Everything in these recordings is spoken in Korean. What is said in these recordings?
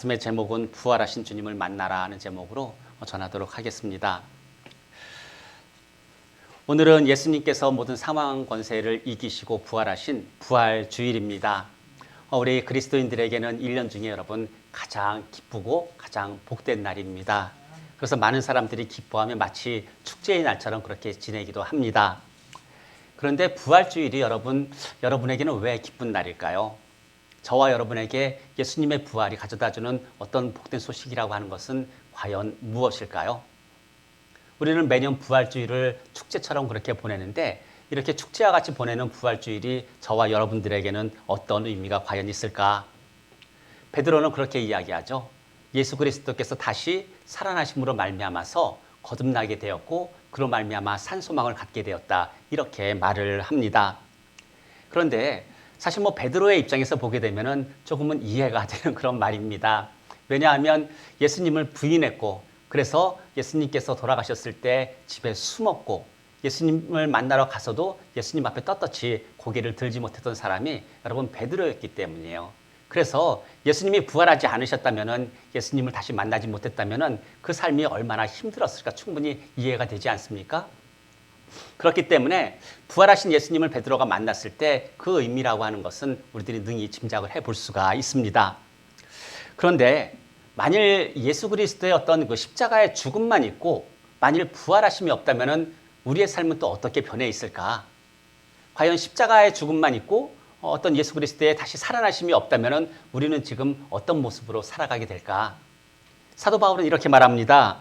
말씀의 제목은 부활하신 주님을 만나라 하는 제목으로 전하도록 하겠습니다. 오늘은 예수님께서 모든 사망 권세를 이기시고 부활하신 부활주일입니다. 우리 그리스도인들에게는 1년 중에 여러분 가장 기쁘고 가장 복된 날입니다. 그래서 많은 사람들이 기뻐하며 마치 축제의 날처럼 그렇게 지내기도 합니다. 그런데 부활주일이 여러분에게는 왜 기쁜 날일까요? 저와 여러분에게 예수님의 부활이 가져다주는 어떤 복된 소식이라고 하는 것은 과연 무엇일까요? 우리는 매년 부활주일을 축제처럼 그렇게 보내는데 이렇게 축제와 같이 보내는 부활주일이 저와 여러분들에게는 어떤 의미가 과연 있을까? 베드로는 그렇게 이야기하죠. 예수 그리스도께서 다시 살아나심으로 말미암아서 거듭나게 되었고 그로 말미암아 산 소망을 갖게 되었다. 이렇게 말을 합니다. 그런데 사실 베드로의 입장에서 보게 되면은 조금은 이해가 되는 그런 말입니다. 왜냐하면 예수님을 부인했고 그래서 예수님께서 돌아가셨을 때 집에 숨었고 예수님을 만나러 가서도 예수님 앞에 떳떳이 고개를 들지 못했던 사람이 여러분 베드로였기 때문이에요. 그래서 예수님이 부활하지 않으셨다면은 예수님을 다시 만나지 못했다면은 그 삶이 얼마나 힘들었을까 충분히 이해가 되지 않습니까? 그렇기 때문에 부활하신 예수님을 베드로가 만났을 때 그 의미라고 하는 것은 우리들이 능히 짐작을 해볼 수가 있습니다. 그런데 만일 예수 그리스도의 어떤 그 십자가의 죽음만 있고 만일 부활하심이 없다면 우리의 삶은 또 어떻게 변해 있을까? 과연 십자가의 죽음만 있고 어떤 예수 그리스도의 다시 살아나심이 없다면 우리는 지금 어떤 모습으로 살아가게 될까? 사도 바울은 이렇게 말합니다.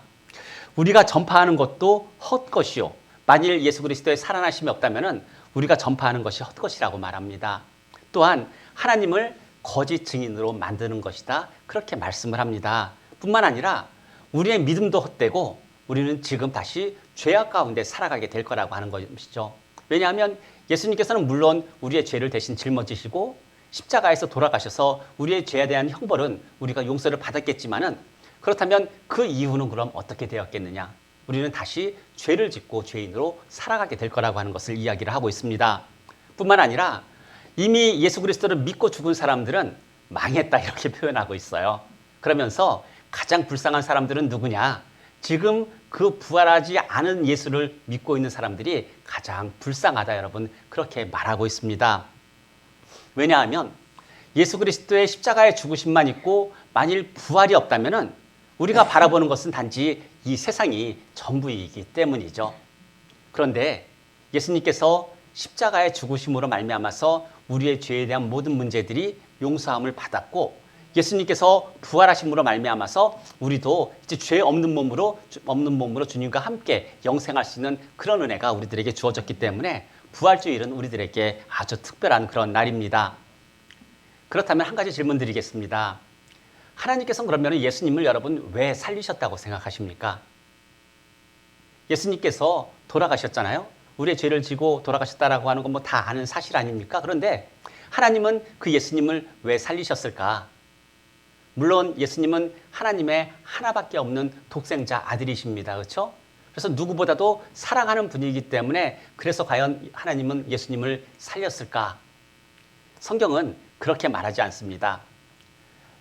우리가 전파하는 것도 헛것이요. 만일 예수 그리스도의 살아나심이 없다면 우리가 전파하는 것이 헛것이라고 말합니다. 또한 하나님을 거짓 증인으로 만드는 것이다. 그렇게 말씀을 합니다. 뿐만 아니라 우리의 믿음도 헛되고 우리는 지금 다시 죄악 가운데 살아가게 될 거라고 하는 것이죠. 왜냐하면 예수님께서는 물론 우리의 죄를 대신 짊어지시고 십자가에서 돌아가셔서 우리의 죄에 대한 형벌은 우리가 용서를 받았겠지만은 그렇다면 그 이후는 그럼 어떻게 되었겠느냐? 우리는 다시 죄를 짓고 죄인으로 살아가게 될 거라고 하는 것을 이야기를 하고 있습니다. 뿐만 아니라 이미 예수 그리스도를 믿고 죽은 사람들은 망했다 이렇게 표현하고 있어요. 그러면서 가장 불쌍한 사람들은 누구냐? 지금 그 부활하지 않은 예수를 믿고 있는 사람들이 가장 불쌍하다 여러분 그렇게 말하고 있습니다. 왜냐하면 예수 그리스도의 십자가의 죽으심만 있고 만일 부활이 없다면 우리가 바라보는 것은 단지 이 세상이 전부이기 때문이죠. 그런데 예수님께서 십자가의 죽으심으로 말미암아서 우리의 죄에 대한 모든 문제들이 용서함을 받았고 예수님께서 부활하심으로 말미암아서 우리도 이제 죄 없는 몸으로 주님과 함께 영생할 수 있는 그런 은혜가 우리들에게 주어졌기 때문에 부활주일은 우리들에게 아주 특별한 그런 날입니다. 그렇다면 한 가지 질문 드리겠습니다. 하나님께서는 그러면 예수님을 여러분 왜 살리셨다고 생각하십니까? 예수님께서 돌아가셨잖아요. 우리의 죄를 지고 돌아가셨다라고 하는 건 다 아는 사실 아닙니까? 그런데 하나님은 그 예수님을 왜 살리셨을까? 물론 예수님은 하나님의 하나밖에 없는 독생자 아들이십니다. 그렇죠? 그래서 누구보다도 사랑하는 분이기 때문에 그래서 과연 하나님은 예수님을 살렸을까? 성경은 그렇게 말하지 않습니다.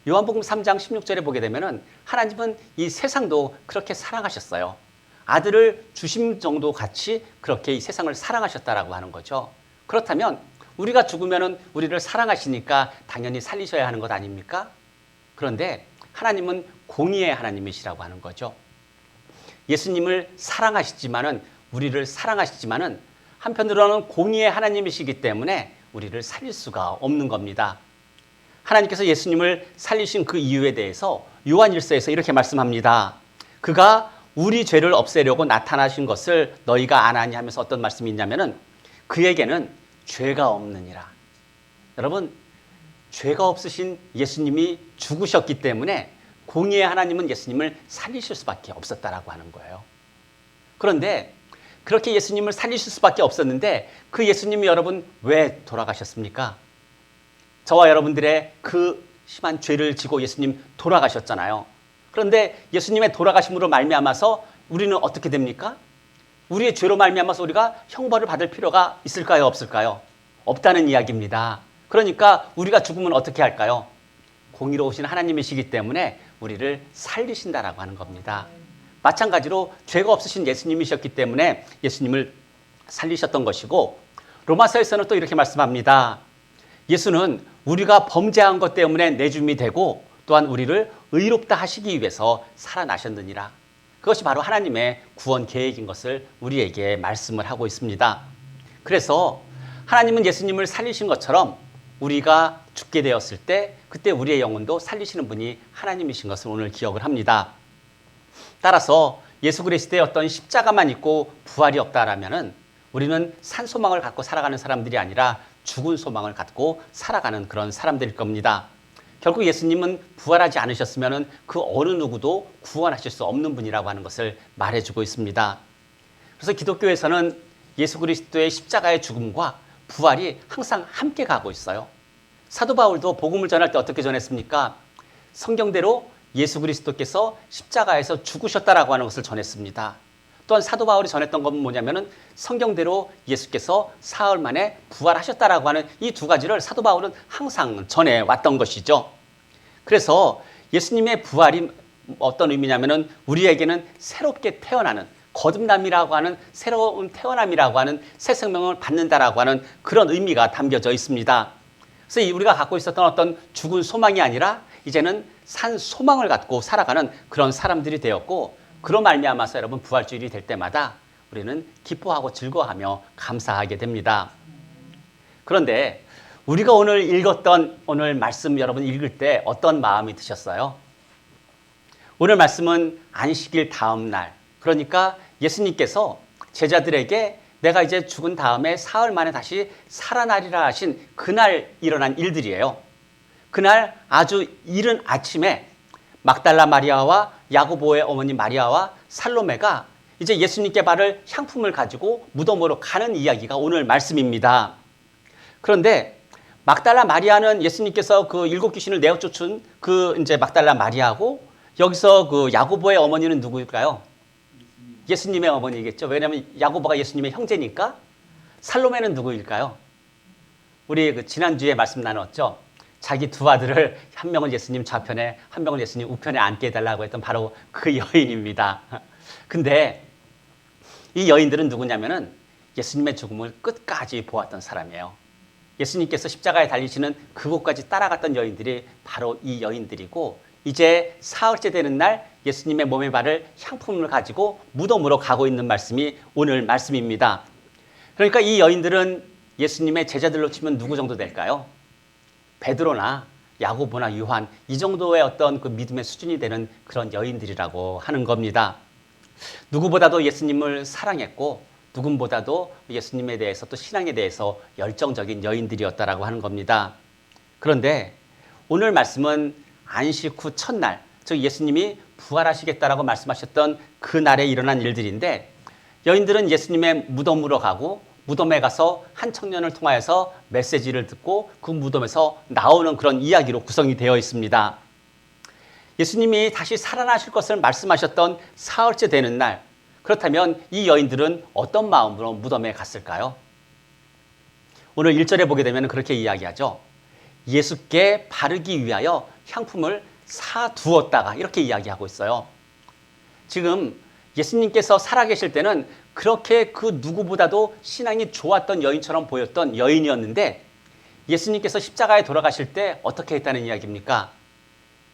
요한복음 3장 16절에 보게 되면은 하나님은 이 세상도 그렇게 사랑하셨어요. 아들을 주심 정도 같이 그렇게 이 세상을 사랑하셨다라고 하는 거죠. 그렇다면 우리가 죽으면은 우리를 사랑하시니까 당연히 살리셔야 하는 것 아닙니까? 그런데 하나님은 공의의 하나님이시라고 하는 거죠. 예수님을 사랑하시지만은 우리를 사랑하시지만은 한편으로는 공의의 하나님이시기 때문에 우리를 살릴 수가 없는 겁니다. 하나님께서 예수님을 살리신 그 이유에 대해서 요한일서에서 이렇게 말씀합니다. 그가 우리 죄를 없애려고 나타나신 것을 너희가 아나니 하면서 어떤 말씀이 있냐면은 그에게는 죄가 없느니라. 여러분, 죄가 없으신 예수님이 죽으셨기 때문에 공의의 하나님은 예수님을 살리실 수밖에 없었다라고 하는 거예요. 그런데 그렇게 예수님을 살리실 수밖에 없었는데 그 예수님이 여러분 왜 돌아가셨습니까? 저와 여러분들의 그 심한 죄를 지고 예수님 돌아가셨잖아요. 그런데 예수님의 돌아가심으로 말미암아서 우리는 어떻게 됩니까? 우리의 죄로 말미암아서 우리가 형벌을 받을 필요가 있을까요? 없을까요? 없다는 이야기입니다. 그러니까 우리가 죽으면 어떻게 할까요? 공의로우신 하나님이시기 때문에 우리를 살리신다라고 하는 겁니다. 마찬가지로 죄가 없으신 예수님이셨기 때문에 예수님을 살리셨던 것이고, 로마서에서는 또 이렇게 말씀합니다. 예수는 우리가 범죄한 것 때문에 내줌이 되고 또한 우리를 의롭다 하시기 위해서 살아나셨느니라. 그것이 바로 하나님의 구원 계획인 것을 우리에게 말씀을 하고 있습니다. 그래서 하나님은 예수님을 살리신 것처럼 우리가 죽게 되었을 때 그때 우리의 영혼도 살리시는 분이 하나님이신 것을 오늘 기억을 합니다. 따라서 예수 그리스도의 어떤 십자가만 있고 부활이 없다라면은 우리는 산 소망을 갖고 살아가는 사람들이 아니라 죽은 소망을 갖고 살아가는 그런 사람들일 겁니다. 결국 예수님은 부활하지 않으셨으면 그 어느 누구도 구원하실 수 없는 분이라고 하는 것을 말해주고 있습니다. 그래서 기독교에서는 예수 그리스도의 십자가의 죽음과 부활이 항상 함께 가고 있어요. 사도 바울도 복음을 전할 때 어떻게 전했습니까? 성경대로 예수 그리스도께서 십자가에서 죽으셨다라고 하는 것을 전했습니다. 또한 사도 바울이 전했던 건 뭐냐면은 성경대로 예수께서 사흘 만에 부활하셨다라고 하는 이 두 가지를 사도 바울은 항상 전해왔던 것이죠. 그래서 예수님의 부활이 어떤 의미냐면은 우리에게는 새롭게 태어나는, 거듭남이라고 하는 새로운 태어남이라고 하는 새 생명을 받는다라고 하는 그런 의미가 담겨져 있습니다. 그래서 우리가 갖고 있었던 어떤 죽은 소망이 아니라 이제는 산 소망을 갖고 살아가는 그런 사람들이 되었고, 그런 말미암아서 여러분 부활주일이 될 때마다 우리는 기뻐하고 즐거워하며 감사하게 됩니다. 그런데 우리가 오늘 읽었던 오늘 말씀 여러분 읽을 때 어떤 마음이 드셨어요? 오늘 말씀은 안식일 다음 날, 그러니까 예수님께서 제자들에게 내가 이제 죽은 다음에 사흘 만에 다시 살아나리라 하신 그날 일어난 일들이에요. 그날 아주 이른 아침에 막달라 마리아와 야고보의 어머니 마리아와 살로메가 이제 예수님께 바를 향품을 가지고 무덤으로 가는 이야기가 오늘 말씀입니다. 그런데 막달라 마리아는 예수님께서 그 일곱 귀신을 내어 쫓은 그 이제 막달라 마리아고, 여기서 그 야고보의 어머니는 누구일까요? 예수님의 어머니겠죠. 왜냐하면 야고보가 예수님의 형제니까. 살로메는 누구일까요? 우리 그 지난주에 말씀 나눴죠. 자기 두 아들을 한 명은 예수님 좌편에 한 명은 예수님 우편에 앉게 해달라고 했던 바로 그 여인입니다. 근데 이 여인들은 누구냐면은 예수님의 죽음을 끝까지 보았던 사람이에요. 예수님께서 십자가에 달리시는 그곳까지 따라갔던 여인들이 바로 이 여인들이고, 이제 사흘째 되는 날 예수님의 몸에 바를 향품을 가지고 무덤으로 가고 있는 말씀이 오늘 말씀입니다. 그러니까 이 여인들은 예수님의 제자들로 치면 누구 정도 될까요? 베드로나 야고보나 요한, 이 정도의 어떤 그 믿음의 수준이 되는 그런 여인들이라고 하는 겁니다. 누구보다도 예수님을 사랑했고 누군보다도 예수님에 대해서 또 신앙에 대해서 열정적인 여인들이었다라고 하는 겁니다. 그런데 오늘 말씀은 안식 후 첫날, 즉 예수님이 부활하시겠다라고 말씀하셨던 그날에 일어난 일들인데, 여인들은 예수님의 무덤으로 가고 무덤에 가서 한 청년을 통하여서 메시지를 듣고 그 무덤에서 나오는 그런 이야기로 구성이 되어 있습니다. 예수님이 다시 살아나실 것을 말씀하셨던 사흘째 되는 날, 그렇다면 이 여인들은 어떤 마음으로 무덤에 갔을까요? 오늘 1절에 보게 되면 그렇게 이야기하죠. 예수께 바르기 위하여 향품을 사두었다가, 이렇게 이야기하고 있어요. 지금 예수님께서 살아계실 때는 그렇게 그 누구보다도 신앙이 좋았던 여인처럼 보였던 여인이었는데, 예수님께서 십자가에 돌아가실 때 어떻게 했다는 이야기입니까?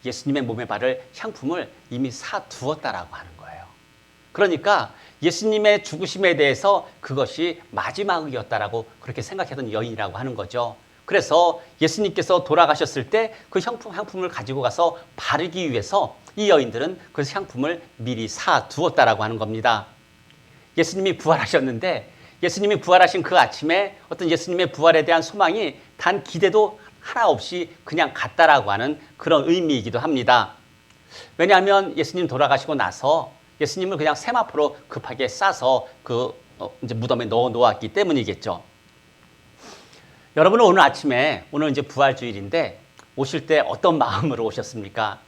예수님의 몸에 바를 향품을 이미 사두었다라고 하는 거예요. 그러니까 예수님의 죽으심에 대해서 그것이 마지막이었다라고 그렇게 생각했던 여인이라고 하는 거죠. 그래서 예수님께서 돌아가셨을 때 그 향품을 가지고 가서 바르기 위해서 이 여인들은 그 향품을 미리 사두었다라고 하는 겁니다. 예수님이 부활하셨는데, 예수님이 부활하신 그 아침에 어떤 예수님의 부활에 대한 소망이 단 기대도 하나 없이 그냥 갔다라고 하는 그런 의미이기도 합니다. 왜냐하면 예수님 돌아가시고 나서 예수님을 그냥 세마포로 급하게 싸서 이제 무덤에 넣어 놓았기 때문이겠죠. 여러분은 오늘 아침에, 오늘 이제 부활주일인데 오실 때 어떤 마음으로 오셨습니까?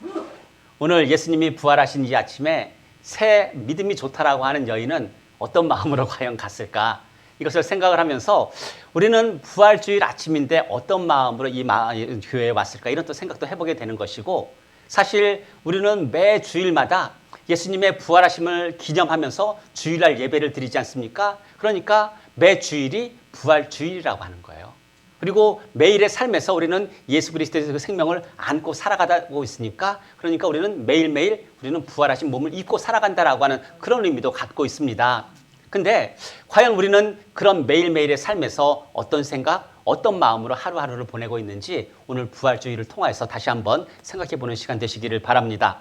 오늘 예수님이 부활하신 이 아침에 새 믿음이 좋다라고 하는 여인은 어떤 마음으로 과연 갔을까 이것을 생각을 하면서 우리는 부활주일 아침인데 어떤 마음으로 이 교회에 왔을까 이런 또 생각도 해보게 되는 것이고, 사실 우리는 매 주일마다 예수님의 부활하심을 기념하면서 주일날 예배를 드리지 않습니까? 그러니까 매 주일이 부활주일이라고 하는 거예요. 그리고 매일의 삶에서 우리는 예수 그리스도의 그 생명을 안고 살아가고 있으니까, 그러니까 우리는 매일매일 우리는 부활하신 몸을 입고 살아간다라고 하는 그런 의미도 갖고 있습니다. 근데 과연 우리는 그런 매일매일의 삶에서 어떤 생각, 어떤 마음으로 하루하루를 보내고 있는지 오늘 부활주의를 통해서 다시 한번 생각해보는 시간 되시기를 바랍니다.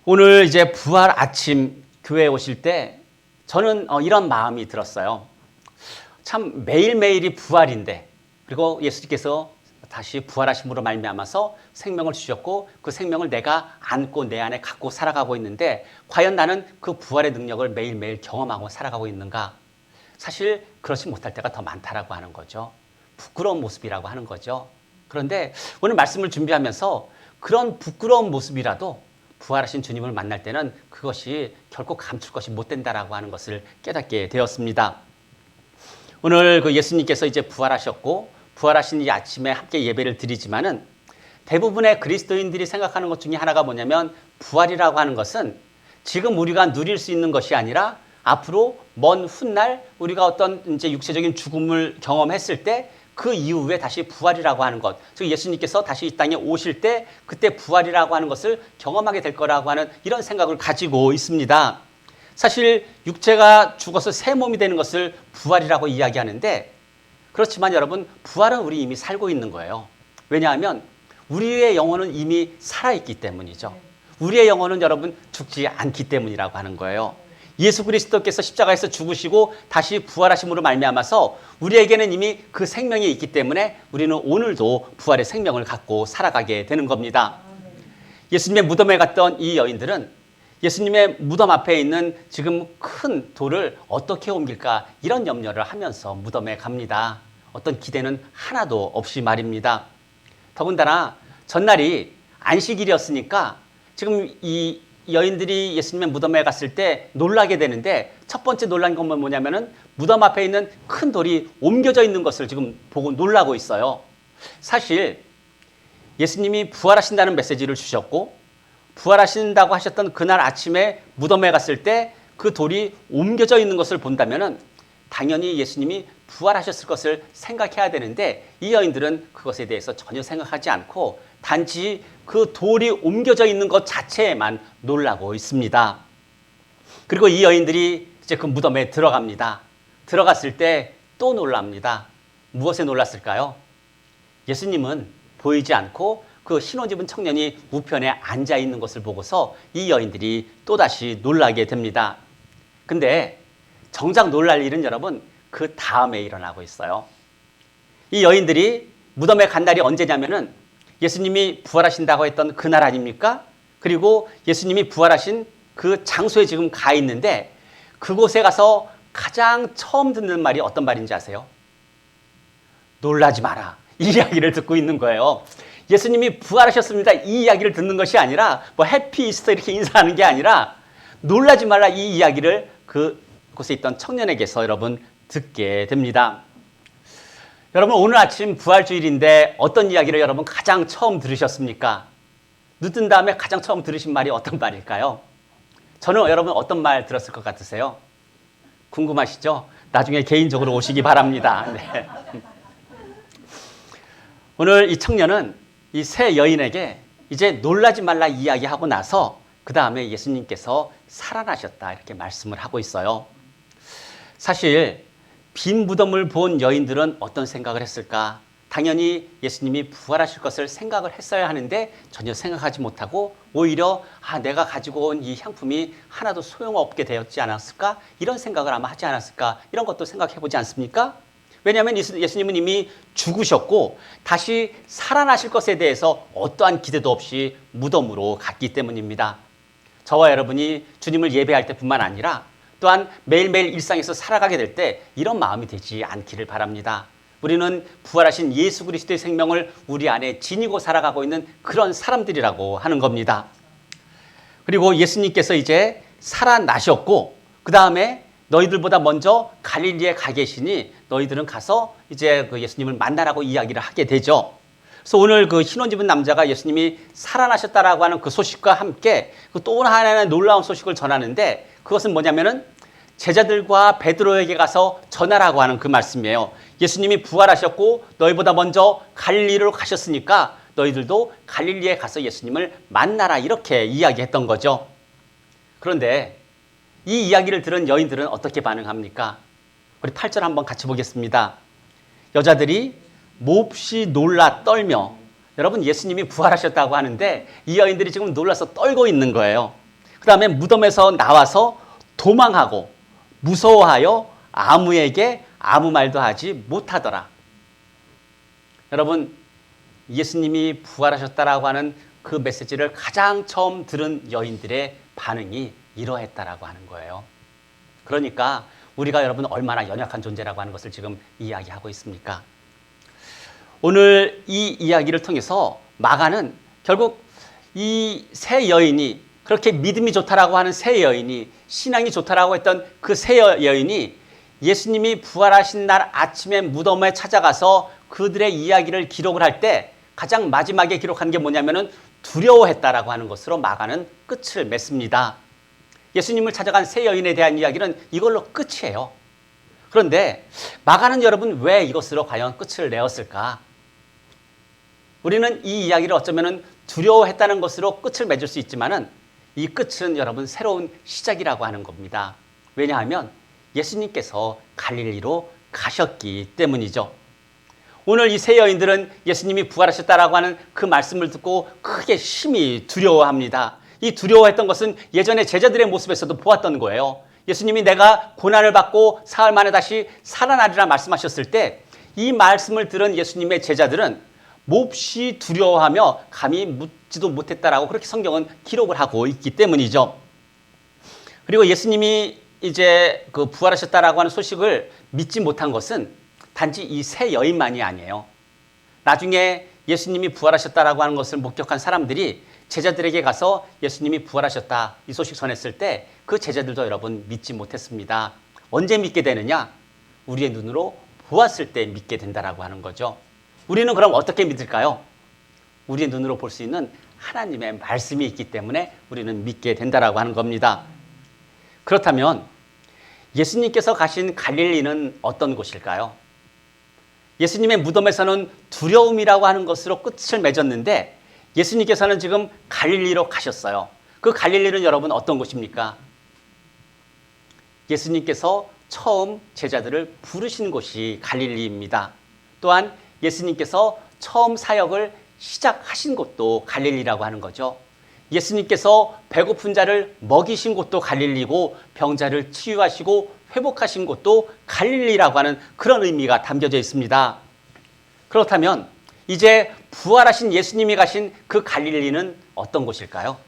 오늘 이제 부활 아침 교회에 오실 때 저는 이런 마음이 들었어요. 참 매일매일이 부활인데, 그리고 예수님께서 다시 부활하심으로 말미암아서 생명을 주셨고 그 생명을 내가 안고 내 안에 갖고 살아가고 있는데, 과연 나는 그 부활의 능력을 매일매일 경험하고 살아가고 있는가? 사실 그렇지 못할 때가 더 많다라고 하는 거죠. 부끄러운 모습이라고 하는 거죠. 그런데 오늘 말씀을 준비하면서 그런 부끄러운 모습이라도 부활하신 주님을 만날 때는 그것이 결코 감출 것이 못 된다라고 하는 것을 깨닫게 되었습니다. 오늘 그 예수님께서 이제 부활하셨고 부활하신 이 아침에 함께 예배를 드리지만은 대부분의 그리스도인들이 생각하는 것 중에 하나가 뭐냐면, 부활이라고 하는 것은 지금 우리가 누릴 수 있는 것이 아니라 앞으로 먼 훗날 우리가 어떤 이제 육체적인 죽음을 경험했을 때 그 이후에 다시 부활이라고 하는 것, 즉 예수님께서 다시 이 땅에 오실 때 그때 부활이라고 하는 것을 경험하게 될 거라고 하는 이런 생각을 가지고 있습니다. 사실 육체가 죽어서 새 몸이 되는 것을 부활이라고 이야기하는데, 그렇지만 여러분, 부활은 우리 이미 살고 있는 거예요. 왜냐하면 우리의 영혼은 이미 살아있기 때문이죠. 우리의 영혼은 여러분 죽지 않기 때문이라고 하는 거예요. 예수 그리스도께서 십자가에서 죽으시고 다시 부활하심으로 말미암아서 우리에게는 이미 그 생명이 있기 때문에 우리는 오늘도 부활의 생명을 갖고 살아가게 되는 겁니다. 예수님의 무덤에 갔던 이 여인들은 예수님의 무덤 앞에 있는 지금 큰 돌을 어떻게 옮길까 이런 염려를 하면서 무덤에 갑니다. 어떤 기대는 하나도 없이 말입니다. 더군다나 전날이 안식일이었으니까 지금 이 여인들이 예수님의 무덤에 갔을 때 놀라게 되는데, 첫 번째 놀란 건 뭐냐면은 무덤 앞에 있는 큰 돌이 옮겨져 있는 것을 지금 보고 놀라고 있어요. 사실 예수님이 부활하신다는 메시지를 주셨고 부활하신다고 하셨던 그날 아침에 무덤에 갔을 때 그 돌이 옮겨져 있는 것을 본다면은 당연히 예수님이 부활하셨을 것을 생각해야 되는데, 이 여인들은 그것에 대해서 전혀 생각하지 않고 단지 그 돌이 옮겨져 있는 것 자체에만 놀라고 있습니다. 그리고 이 여인들이 이제 그 무덤에 들어갑니다. 들어갔을 때 또 놀랍니다. 무엇에 놀랐을까요? 예수님은 보이지 않고 그 흰 옷 입은 청년이 우편에 앉아 있는 것을 보고서 이 여인들이 또다시 놀라게 됩니다. 근데 정작 놀랄 일은 여러분 그 다음에 일어나고 있어요. 이 여인들이 무덤에 간 날이 언제냐면은 예수님이 부활하신다고 했던 그날 아닙니까? 그리고 예수님이 부활하신 그 장소에 지금 가 있는데, 그곳에 가서 가장 처음 듣는 말이 어떤 말인지 아세요? 놀라지 마라. 이 이야기를 듣고 있는 거예요. 예수님이 부활하셨습니다. 이 이야기를 듣는 것이 아니라 뭐 해피 이스터 이렇게 인사하는 게 아니라 놀라지 말라 이 이야기를 그곳에 있던 청년에게서 여러분 듣게 됩니다. 여러분, 오늘 아침 부활주일인데 어떤 이야기를 여러분 가장 처음 들으셨습니까? 눈 뜬 다음에 가장 처음 들으신 말이 어떤 말일까요? 저는 여러분 어떤 말 들었을 것 같으세요? 궁금하시죠? 나중에 개인적으로 오시기 바랍니다. 네. 오늘 이 청년은 이 세 여인에게 이제 놀라지 말라 이야기하고 나서 그 다음에 예수님께서 살아나셨다 이렇게 말씀을 하고 있어요. 사실 빈 무덤을 본 여인들은 어떤 생각을 했을까? 당연히 예수님이 부활하실 것을 생각을 했어야 하는데 전혀 생각하지 못하고 오히려 내가 가지고 온 이 향품이 하나도 소용없게 되었지 않았을까? 이런 생각을 아마 하지 않았을까? 이런 것도 생각해보지 않습니까? 왜냐하면 예수님은 이미 죽으셨고 다시 살아나실 것에 대해서 어떠한 기대도 없이 무덤으로 갔기 때문입니다. 저와 여러분이 주님을 예배할 때뿐만 아니라 또한 매일매일 일상에서 살아가게 될 때 이런 마음이 되지 않기를 바랍니다. 우리는 부활하신 예수 그리스도의 생명을 우리 안에 지니고 살아가고 있는 그런 사람들이라고 하는 겁니다. 그리고 예수님께서 이제 살아나셨고 그 다음에 너희들보다 먼저 갈릴리에 가 계시니 너희들은 가서 이제 그 예수님을 만나라고 이야기를 하게 되죠. 그래서 오늘 그 흰옷 입은 남자가 예수님이 살아나셨다라고 하는 그 소식과 함께 또 하나의 놀라운 소식을 전하는데, 그것은 뭐냐면은 제자들과 베드로에게 가서 전하라고 하는 그 말씀이에요. 예수님이 부활하셨고 너희보다 먼저 갈릴리로 가셨으니까 너희들도 갈릴리에 가서 예수님을 만나라, 이렇게 이야기했던 거죠. 그런데 이 이야기를 들은 여인들은 어떻게 반응합니까? 우리 8절 한번 같이 보겠습니다. 여자들이 몹시 놀라 떨며, 여러분 예수님이 부활하셨다고 하는데 이 여인들이 지금 놀라서 떨고 있는 거예요. 그 다음에 무덤에서 나와서 도망하고 무서워하여 아무에게 아무 말도 하지 못하더라. 여러분, 예수님이 부활하셨다라고 하는 그 메시지를 가장 처음 들은 여인들의 반응이 이러했다라고 하는 거예요. 그러니까 우리가 여러분 얼마나 연약한 존재라고 하는 것을 지금 이야기하고 있습니까? 오늘 이 이야기를 통해서 마가는 결국 이 세 여인이, 그렇게 믿음이 좋다라고 하는 세 여인이, 신앙이 좋다라고 했던 그 세 여인이 예수님이 부활하신 날 아침에 무덤에 찾아가서 그들의 이야기를 기록을 할 때 가장 마지막에 기록한 게 뭐냐면은 두려워했다라고 하는 것으로 마가는 끝을 맺습니다. 예수님을 찾아간 세 여인에 대한 이야기는 이걸로 끝이에요. 그런데 마가는 여러분 왜 이것으로 과연 끝을 내었을까? 우리는 이 이야기를 어쩌면은 두려워했다는 것으로 끝을 맺을 수 있지만은 이 끝은 여러분 새로운 시작이라고 하는 겁니다. 왜냐하면 예수님께서 갈릴리로 가셨기 때문이죠. 오늘 이 세 여인들은 예수님이 부활하셨다라고 하는 그 말씀을 듣고 크게 심히 두려워합니다. 이 두려워했던 것은 예전에 제자들의 모습에서도 보았던 거예요. 예수님이 내가 고난을 받고 사흘 만에 다시 살아나리라 말씀하셨을 때 이 말씀을 들은 예수님의 제자들은 몹시 두려워하며 감히 묻지도 못했다라고 그렇게 성경은 기록을 하고 있기 때문이죠. 그리고 예수님이 이제 그 부활하셨다라고 하는 소식을 믿지 못한 것은 단지 이 세 여인만이 아니에요. 나중에 예수님이 부활하셨다라고 하는 것을 목격한 사람들이 제자들에게 가서 예수님이 부활하셨다 이 소식 전했을 때 그 제자들도 여러분 믿지 못했습니다. 언제 믿게 되느냐? 우리의 눈으로 보았을 때 믿게 된다라고 하는 거죠. 우리는 그럼 어떻게 믿을까요? 우리의 눈으로 볼 수 있는 하나님의 말씀이 있기 때문에 우리는 믿게 된다라고 하는 겁니다. 그렇다면 예수님께서 가신 갈릴리는 어떤 곳일까요? 예수님의 무덤에서는 두려움이라고 하는 것으로 끝을 맺었는데 예수님께서는 지금 갈릴리로 가셨어요. 그 갈릴리는 여러분 어떤 곳입니까? 예수님께서 처음 제자들을 부르신 곳이 갈릴리입니다. 또한 예수님께서 처음 사역을 시작하신 곳도 갈릴리라고 하는 거죠. 예수님께서 배고픈 자를 먹이신 곳도 갈릴리고 병자를 치유하시고 회복하신 곳도 갈릴리라고 하는 그런 의미가 담겨져 있습니다. 그렇다면 이제 부활하신 예수님이 가신 그 갈릴리는 어떤 곳일까요?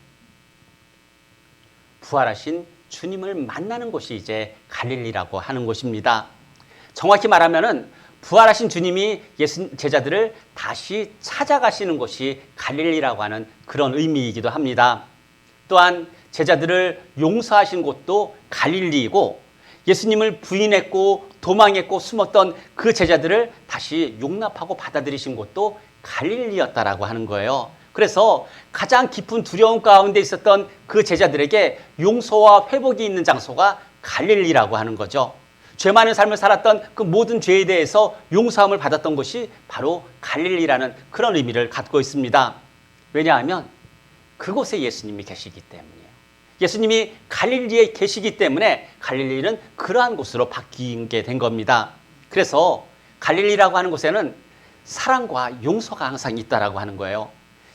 부활하신 주님을 만나는 곳이 이제 갈릴리라고 하는 곳입니다. 정확히 말하면은 부활하신 주님이 제자들을 다시 찾아가시는 곳이 갈릴리라고 하는 그런 의미이기도 합니다. 또한 제자들을 용서하신 곳도 갈릴리이고 예수님을 부인했고 도망했고 숨었던 그 제자들을 다시 용납하고 받아들이신 곳도 갈릴리였다라고 하는 거예요. 그래서 가장 깊은 두려움 가운데 있었던 그 제자들에게 용서와 회복이 있는 장소가 갈릴리라고 하는 거죠. 죄 많은 삶을 살았던 그 모든 죄에 대해서 용서함을 받았던 곳이 바로 갈릴리라는 그런 의미를 갖고 있습니다. 왜냐하면 그곳에 예수님이 계시기 때문이에요. 예수님이 갈릴리에 계시기 때문에 갈릴리는 그러한 곳으로 바뀌게 된 겁니다. 그래서 갈릴리라고 하는 곳에는 사랑과 용서가 항상 있다라고 하는 거예요.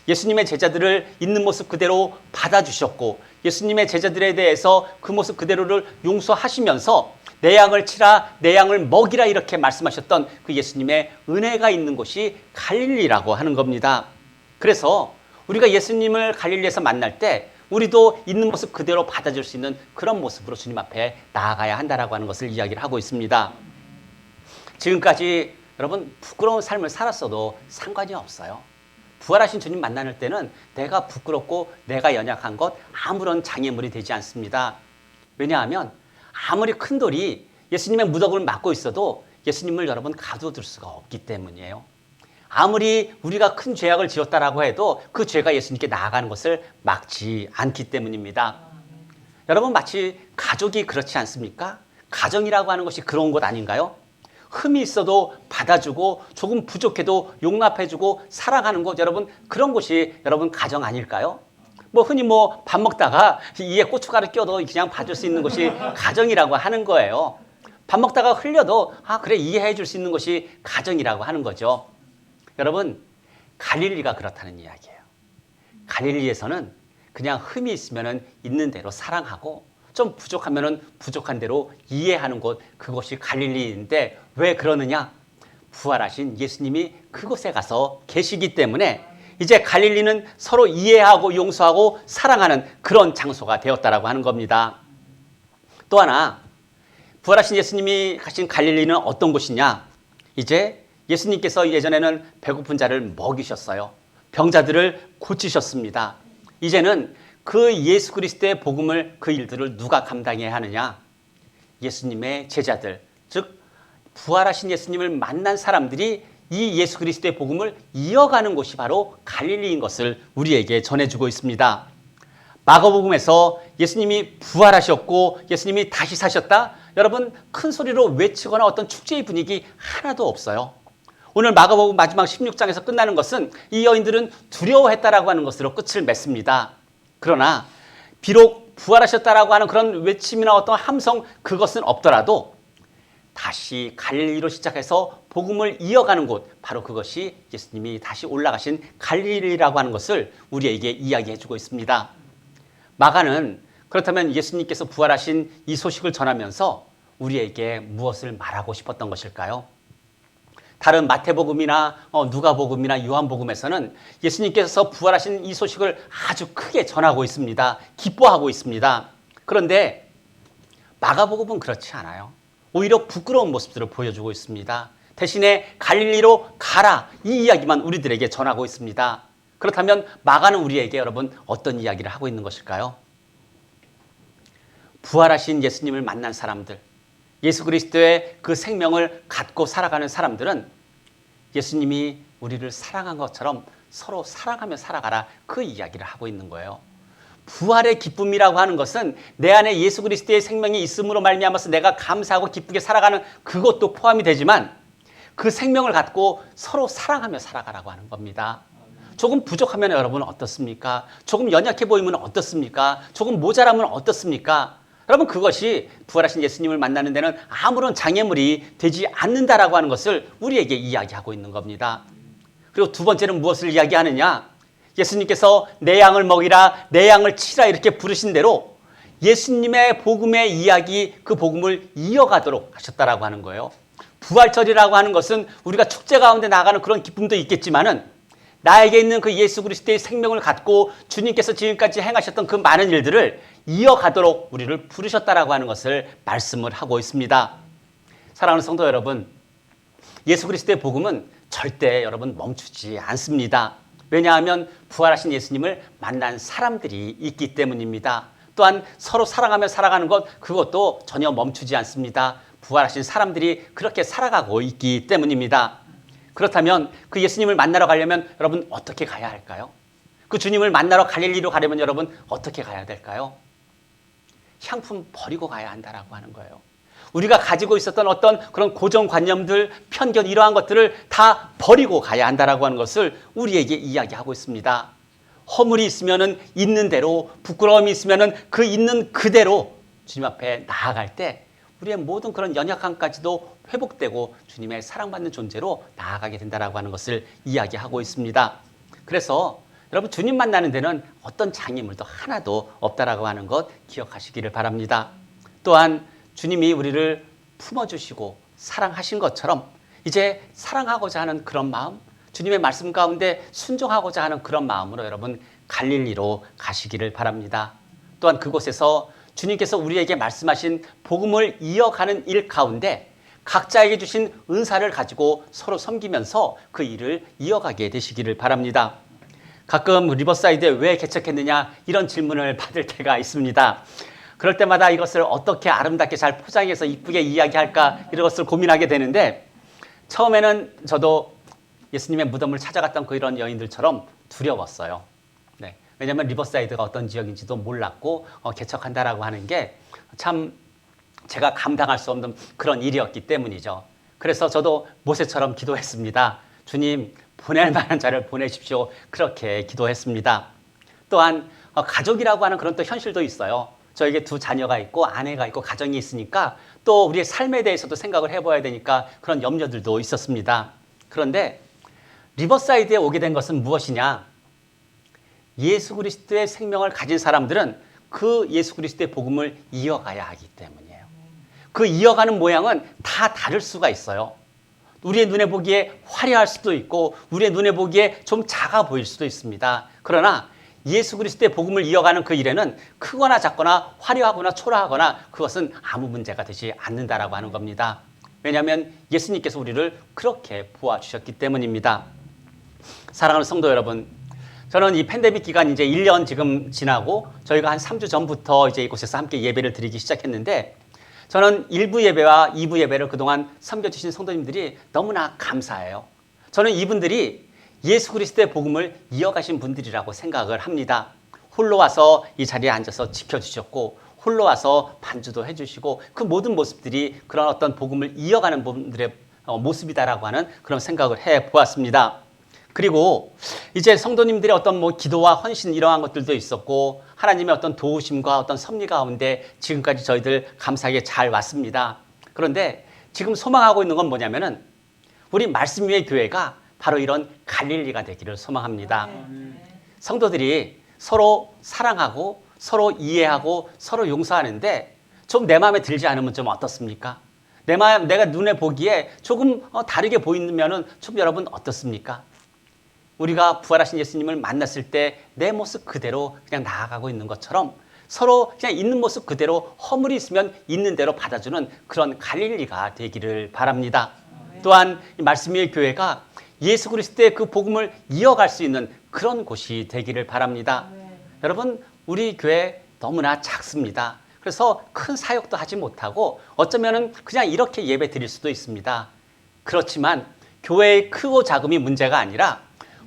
예수님의 제자들을 있는 모습 그대로 받아주셨고 예수님의 제자들에 대해서 그 모습 그대로를 용서하시면서 내 양을 치라, 내 양을 먹이라 이렇게 말씀하셨던 그 예수님의 은혜가 있는 곳이 갈릴리라고 하는 겁니다. 그래서 우리가 예수님을 갈릴리에서 만날 때 우리도 있는 모습 그대로 받아줄 수 있는 그런 모습으로 주님 앞에 나아가야 한다라고 하는 것을 이야기를 하고 있습니다. 지금까지 여러분 부끄러운 삶을 살았어도 상관이 없어요. 부활하신 주님 만날 때는 내가 부끄럽고 내가 연약한 것 아무런 장애물이 되지 않습니다. 왜냐하면 아무리 큰 돌이 예수님의 무덤을 막고 있어도 예수님을 여러분 가둬둘 수가 없기 때문이에요. 아무리 우리가 큰 죄악을 지었다라고 해도 그 죄가 예수님께 나아가는 것을 막지 않기 때문입니다. 여러분 마치 가족이 그렇지 않습니까? 가정이라고 하는 것이 그런 것 아닌가요? 흠이 있어도 받아주고 조금 부족해도 용납해주고 사랑하는 것, 여러분 그런 것이 여러분 가정 아닐까요? 흔히 밥 먹다가 이에 고춧가루 껴도 그냥 봐줄 수 있는 것이 가정이라고 하는 거예요. 밥 먹다가 흘려도 그래 이해해 줄 수 있는 것이 가정이라고 하는 거죠. 여러분 갈릴리가 그렇다는 이야기예요. 갈릴리에서는 그냥 흠이 있으면 있는 대로 사랑하고 좀 부족하면 부족한 대로 이해하는 곳, 그것이 갈릴리인데 왜 그러느냐? 부활하신 예수님이 그곳에 가서 계시기 때문에 이제 갈릴리는 서로 이해하고 용서하고 사랑하는 그런 장소가 되었다라고 하는 겁니다. 또 하나, 부활하신 예수님이 가신 갈릴리는 어떤 곳이냐? 이제 예수님께서 예전에는 배고픈 자를 먹이셨어요. 병자들을 고치셨습니다. 이제는 그 예수 그리스도의 복음을, 그 일들을 누가 감당해야 하느냐? 예수님의 제자들, 즉 부활하신 예수님을 만난 사람들이 이 예수 그리스도의 복음을 이어가는 곳이 바로 갈릴리인 것을 우리에게 전해주고 있습니다. 마가복음에서 예수님이 부활하셨고 예수님이 다시 사셨다? 여러분 큰 소리로 외치거나 어떤 축제의 분위기 하나도 없어요. 오늘 마가복음 마지막 16장에서 끝나는 것은 이 여인들은 두려워했다라고 하는 것으로 끝을 맺습니다. 그러나 비록 부활하셨다라고 하는 그런 외침이나 어떤 함성, 그것은 없더라도 다시 갈릴리로 시작해서 복음을 이어가는 곳, 바로 그것이 예수님이 다시 올라가신 갈릴리라고 하는 것을 우리에게 이야기해 주고 있습니다. 마가는 그렇다면 예수님께서 부활하신 이 소식을 전하면서 우리에게 무엇을 말하고 싶었던 것일까요? 다른 마태복음이나 누가복음이나 요한복음에서는 예수님께서 부활하신 이 소식을 아주 크게 전하고 있습니다. 기뻐하고 있습니다. 그런데 마가복음은 그렇지 않아요. 오히려 부끄러운 모습들을 보여주고 있습니다. 대신에 갈릴리로 가라, 이 이야기만 우리들에게 전하고 있습니다. 그렇다면 마가는 우리에게 여러분 어떤 이야기를 하고 있는 것일까요? 부활하신 예수님을 만난 사람들, 예수 그리스도의 그 생명을 갖고 살아가는 사람들은 예수님이 우리를 사랑한 것처럼 서로 사랑하며 살아가라, 그 이야기를 하고 있는 거예요. 부활의 기쁨이라고 하는 것은 내 안에 예수 그리스도의 생명이 있음으로 말미암아서 내가 감사하고 기쁘게 살아가는 그것도 포함이 되지만 그 생명을 갖고 서로 사랑하며 살아가라고 하는 겁니다. 조금 부족하면 여러분 어떻습니까? 조금 연약해 보이면 어떻습니까? 조금 모자라면 어떻습니까? 여러분 그것이 부활하신 예수님을 만나는 데는 아무런 장애물이 되지 않는다라고 하는 것을 우리에게 이야기하고 있는 겁니다. 그리고 두 번째는 무엇을 이야기하느냐? 예수님께서 내 양을 먹이라, 내 양을 치라 이렇게 부르신 대로 예수님의 복음의 이야기, 그 복음을 이어가도록 하셨다라고 하는 거예요. 부활절이라고 하는 것은 우리가 축제 가운데 나가는 그런 기쁨도 있겠지만은 나에게 있는 그 예수 그리스도의 생명을 갖고 주님께서 지금까지 행하셨던 그 많은 일들을 이어가도록 우리를 부르셨다라고 하는 것을 말씀을 하고 있습니다. 사랑하는 성도 여러분, 예수 그리스도의 복음은 절대 여러분 멈추지 않습니다. 왜냐하면 부활하신 예수님을 만난 사람들이 있기 때문입니다. 또한 서로 사랑하며 살아가는 것, 그것도 전혀 멈추지 않습니다. 부활하신 사람들이 그렇게 살아가고 있기 때문입니다. 그렇다면 그 예수님을 만나러 가려면 여러분 어떻게 가야 할까요? 그 주님을 만나러 갈릴리로 가려면 여러분 어떻게 가야 될까요? 향품 버리고 가야 한다라고 하는 거예요. 우리가 가지고 있었던 어떤 그런 고정관념들, 편견 이러한 것들을 다 버리고 가야 한다라고 하는 것을 우리에게 이야기하고 있습니다. 허물이 있으면은 있는 대로, 부끄러움이 있으면은 그 있는 그대로 주님 앞에 나아갈 때 우리의 모든 그런 연약함까지도 회복되고 주님의 사랑받는 존재로 나아가게 된다라고 하는 것을 이야기하고 있습니다. 그래서 여러분 주님 만나는 데는 어떤 장애물도 하나도 없다라고 하는 것 기억하시기를 바랍니다. 또한 주님이 우리를 품어주시고 사랑하신 것처럼 이제 사랑하고자 하는 그런 마음, 주님의 말씀 가운데 순종하고자 하는 그런 마음으로 여러분 갈릴리로 가시기를 바랍니다. 또한 그곳에서 주님께서 우리에게 말씀하신 복음을 이어가는 일 가운데 각자에게 주신 은사를 가지고 서로 섬기면서 그 일을 이어가게 되시기를 바랍니다. 가끔 리버사이드에 왜 개척했느냐 이런 질문을 받을 때가 있습니다. 그럴 때마다 이것을 어떻게 아름답게 잘 포장해서 이쁘게 이야기할까 이런 것을 고민하게 되는데 처음에는 저도 예수님의 무덤을 찾아갔던 그런 여인들처럼 두려웠어요. 네. 왜냐하면 리버사이드가 어떤 지역인지도 몰랐고 개척한다라고 하는 게 참 제가 감당할 수 없는 그런 일이었기 때문이죠. 그래서 저도 모세처럼 기도했습니다. 주님, 보낼 만한 자를 보내십시오. 그렇게 기도했습니다. 또한 가족이라고 하는 그런 또 현실도 있어요. 저에게 두 자녀가 있고 아내가 있고 가정이 있으니까 또 우리의 삶에 대해서도 생각을 해봐야 되니까 그런 염려들도 있었습니다. 그런데 리버사이드에 오게 된 것은 무엇이냐? 예수 그리스도의 생명을 가진 사람들은 그 예수 그리스도의 복음을 이어가야 하기 때문이에요. 그 이어가는 모양은 다 다를 수가 있어요. 우리의 눈에 보기에 화려할 수도 있고 우리의 눈에 보기에 좀 작아 보일 수도 있습니다. 그러나 예수 그리스도의 복음을 이어가는 그 일에는 크거나 작거나 화려하거나 초라하거나 그것은 아무 문제가 되지 않는다라고 하는 겁니다. 왜냐하면 예수님께서 우리를 그렇게 보아주셨기 때문입니다. 사랑하는 성도 여러분, 저는 이 팬데믹 기간 이제 1년 지금 지나고 저희가 한 3주 전부터 이제 이곳에서 함께 예배를 드리기 시작했는데 저는 1부 예배와 2부 예배를 그동안 섬겨주신 성도님들이 너무나 감사해요. 저는 이분들이 예수 그리스도의 복음을 이어가신 분들이라고 생각을 합니다. 홀로 와서 이 자리에 앉아서 지켜주셨고 홀로 와서 반주도 해주시고 그 모든 모습들이 그런 어떤 복음을 이어가는 분들의 모습이다라고 하는 그런 생각을 해보았습니다. 그리고 이제 성도님들의 어떤 기도와 헌신 이러한 것들도 있었고 하나님의 어떤 도우심과 어떤 섭리 가운데 지금까지 저희들 감사하게 잘 왔습니다. 그런데 지금 소망하고 있는 건 뭐냐면은 우리 말씀 위의 교회가 바로 이런 갈릴리가 되기를 소망합니다. 성도들이 서로 사랑하고 서로 이해하고 서로 용서하는데 좀 내 마음에 들지 않으면 좀 어떻습니까? 내가 눈에 보기에 조금 다르게 보이면은 좀 여러분 어떻습니까? 우리가 부활하신 예수님을 만났을 때 내 모습 그대로 그냥 나아가고 있는 것처럼 서로 그냥 있는 모습 그대로 허물이 있으면 있는 대로 받아주는 그런 갈릴리가 되기를 바랍니다. 또한 이 말씀 위의 교회가 예수 그리스도의 그 복음을 이어갈 수 있는 그런 곳이 되기를 바랍니다. 여러분, 우리 교회 너무나 작습니다. 그래서 큰 사역도 하지 못하고 어쩌면은 그냥 이렇게 예배 드릴 수도 있습니다. 그렇지만 교회의 크고 작음이 문제가 아니라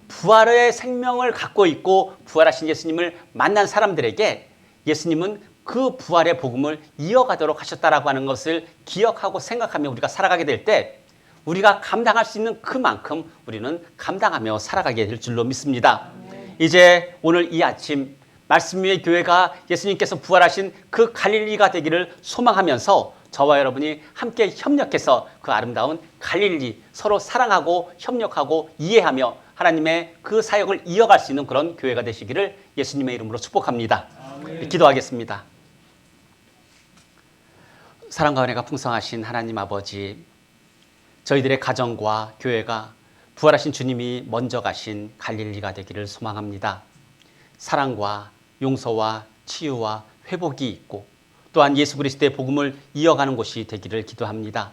부활의 생명을 갖고 있고 부활하신 예수님을 만난 사람들에게 예수님은 그 부활의 복음을 이어가도록 하셨다라고 하는 것을 기억하고 생각하며 우리가 살아가게 될 때 우리가 감당할 수 있는 그만큼 우리는 감당하며 살아가게 될 줄로 믿습니다. 이제 오늘 이 아침 말씀 위의 교회가 예수님께서 부활하신 그 갈릴리가 되기를 소망하면서 저와 여러분이 함께 협력해서 그 아름다운 갈릴리 서로 사랑하고 협력하고 이해하며 하나님의 그 사역을 이어갈 수 있는 그런 교회가 되시기를 예수님의 이름으로 축복합니다. 기도하겠습니다. 사랑과 은혜가 풍성하신 하나님 아버지, 저희들의 가정과 교회가 부활하신 주님이 먼저 가신 갈릴리가 되기를 소망합니다. 사랑과 용서와 치유와 회복이 있고 또한 예수 그리스도의 복음을 이어가는 곳이 되기를 기도합니다.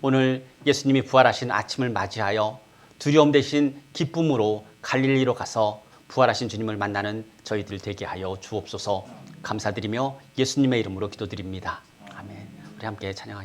오늘 예수님이 부활하신 아침을 맞이하여 두려움 대신 기쁨으로 갈릴리로 가서 부활하신 주님을 만나는 저희들 되게 하여 주옵소서. 감사드리며 예수님의 이름으로 기도드립니다. 아멘. 우리 함께 찬양하겠습니다.